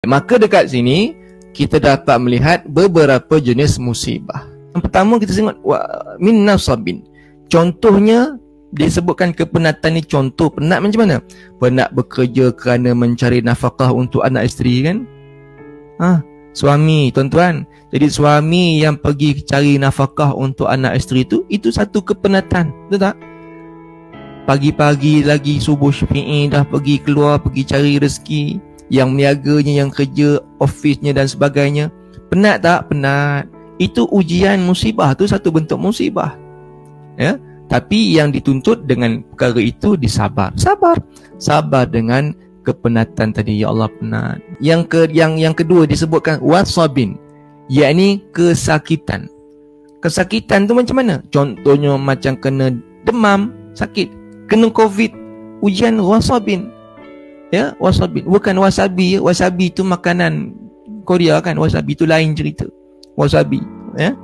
Maka dekat sini kita dapat melihat beberapa jenis musibah. Yang pertama kita tengok min nasabin. Contohnya disebutkan kepenatan ni, contoh penat macam mana? Penat bekerja kerana mencari nafkah untuk anak isteri kan? Suami, tuan-tuan. Jadi suami yang pergi cari nafkah untuk anak isteri itu satu kepenatan, betul tak? Pagi-pagi lagi subuh syafi'i dah pergi keluar, pergi cari rezeki. Yang meniaganya, yang kerja ofisnya dan sebagainya. Penat tak? Penat. Itu ujian musibah, tu satu bentuk musibah. Ya. Tapi yang dituntut dengan perkara itu disabar. Sabar dengan kepenatan tadi. Ya Allah, penat. Yang kedua disebutkan wasabin, yakni kesakitan. Kesakitan tu macam mana? Contohnya macam kena demam, sakit, kena COVID, ujian wasabin. Ya, wasabi. Bukan wasabi. Wasabi itu makanan Korea kan. Wasabi itu lain cerita. Wasabi. Ya.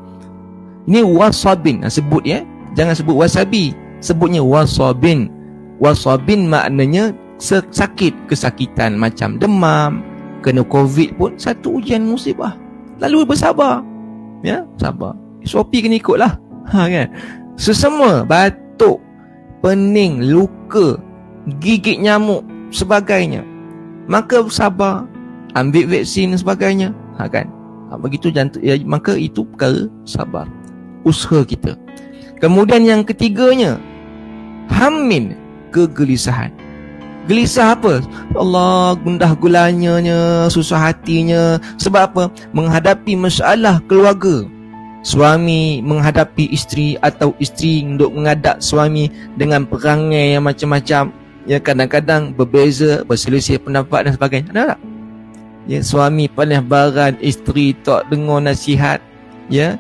Ini wasabin. Sebut ya. Jangan sebut wasabi. Sebutnya wasabin. Wasabin maknanya sakit. Kesakitan macam demam. Kena COVID pun satu ujian musibah. Lalu bersabar. Ya, sabar. SOP kena ikut lah. Kan. Sesemua batuk, pening, luka, gigit nyamuk, sebagainya, maka sabar, ambil vaksin dan sebagainya, kan? Begitu jantung, ya, maka itu perkara sabar, usaha kita. Kemudian yang ketiganya, hammin, kegelisahan. Gelisah apa? Allah, gundah gulanya, susah hatinya. Sebab apa? Menghadapi masalah keluarga. Suami menghadapi isteri atau isteri untuk menghadap suami dengan perangai yang macam-macam. Ya, kadang-kadang berbeza, berselisih pendapat dan sebagainya. Ada tak? Ya, suami paling baran, isteri tak dengar nasihat. Ya,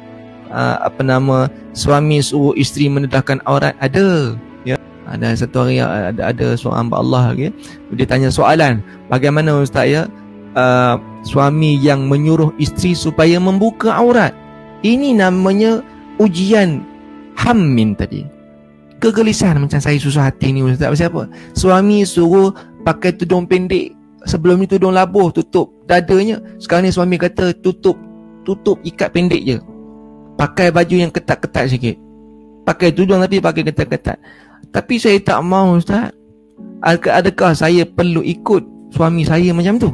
suami suruh isteri mendedahkan aurat. Ada. Ya, ada satu hari ada seorang hamba Allah lagi. Dia tanya soalan, bagaimana ustaz ya? Suami yang menyuruh isteri supaya membuka aurat. Ini namanya ujian hammin tadi. Kegelisahan macam saya susah hati ni ustaz. Pasal apa? Suami suruh pakai tudung pendek. Sebelum ni tudung labuh, tutup dadanya. Sekarang ni suami kata tutup ikat pendek je. Pakai baju yang ketat-ketat sikit. Pakai tudung tapi pakai ketat-ketat. Tapi saya tak mau ustaz. Adakah saya perlu ikut suami saya macam tu?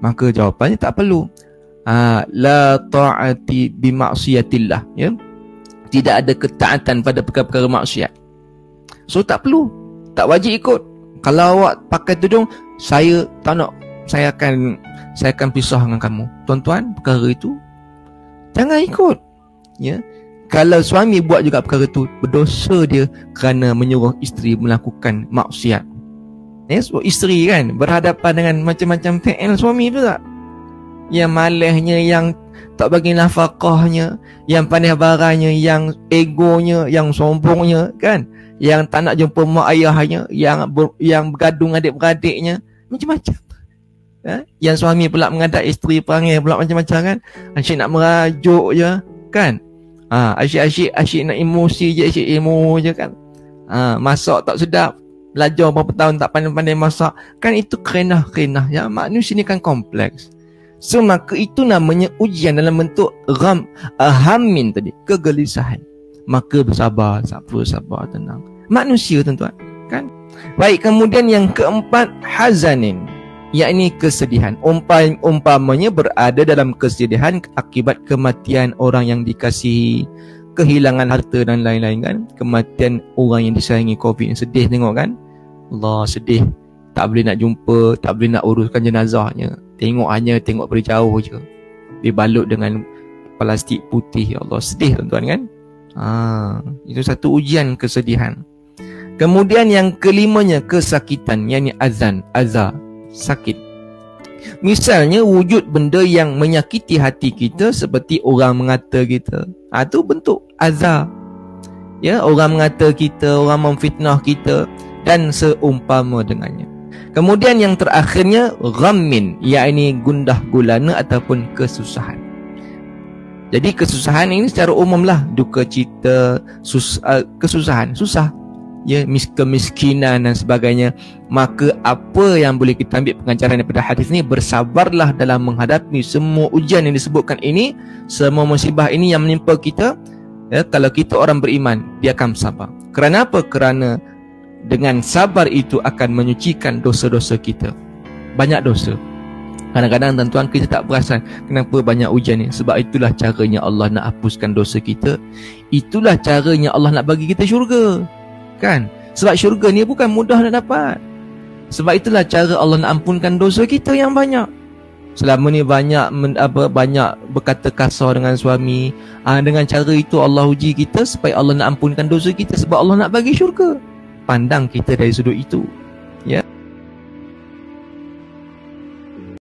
Maka jawapannya tak perlu. La ta'ati bimaksiatillah, ya. Tidak ada ketaatan pada perkara-perkara maksiat. So tak perlu, tak wajib ikut. Kalau awak pakai tudung, saya tak nak, saya akan pisah dengan kamu. Tuan-tuan, perkara itu jangan ikut. Ya. Kalau suami buat juga perkara itu, berdosa dia kerana menyuruh isteri melakukan maksiat. Ya, so isteri kan berhadapan dengan macam-macam TL suami tu tak? Yang malahnya, yang tak bagi nafkahnya, yang pandai baranya, yang egonya, yang sombongnya kan, yang tak nak jumpa mak ayahnya, yang bergaduh adik-beradiknya, macam-macam. Yang suami pula mengadap isteri perangai pula macam-macam kan, asyik nak merajuk je kan, asyik nak emosi je, asyik emo je kan, masak tak sedap, belajar berapa tahun tak pandai-pandai masak kan, itu kerenah-kerenah ya. Manusia ni kan kompleks. So maka itu namanya ujian dalam bentuk hammin tadi, kegelisahan. Maka bersabar, sabar, tenang. Manusia tuan-tuan kan. Baik, kemudian yang keempat, hazanin, yakni kesedihan. Umpamanya berada dalam kesedihan akibat kematian orang yang dikasihi, kehilangan harta dan lain-lain kan. Kematian orang yang disayangi COVID, sedih tengok kan. Allah, sedih. Tak boleh nak jumpa, tak boleh nak uruskan jenazahnya. Hanya tengok dari jauh je, dibalut dengan plastik putih. Ya Allah, sedih tuan-tuan kan. Itu satu ujian kesedihan. Kemudian yang kelimanya, kesakitan, yakni azza, sakit. Misalnya wujud benda yang menyakiti hati kita, seperti orang mengata kita. Itu bentuk azza. Ya, orang mengata kita, orang memfitnah kita dan seumpama dengannya. Kemudian yang terakhirnya ghammin, yakni gundah gulana ataupun kesusahan. Jadi kesusahan ini secara umum lah, duka cita, kesusahan, susah. ya, kemiskinan dan sebagainya. Maka apa yang boleh kita ambil pengajaran daripada hadis ni? Bersabarlah dalam menghadapi semua ujian yang disebutkan ini, semua musibah ini yang menimpa kita. Ya, kalau kita orang beriman, dia akan sabar. Kerana apa? Kerana dengan sabar itu akan menyucikan dosa-dosa kita. Banyak dosa. Kadang-kadang tuan-tuan kita tak perasan kenapa banyak ujian ni. Sebab itulah caranya Allah nak hapuskan dosa kita. Itulah caranya Allah nak bagi kita syurga. Kan? Sebab syurga ni bukan mudah nak dapat. Sebab itulah cara Allah nak ampunkan dosa kita yang banyak. Selama ni banyak berkata kasar dengan suami. Dengan cara itu Allah uji kita supaya Allah nak ampunkan dosa kita. Sebab Allah nak bagi syurga. Pandang kita dari sudut itu. Ya.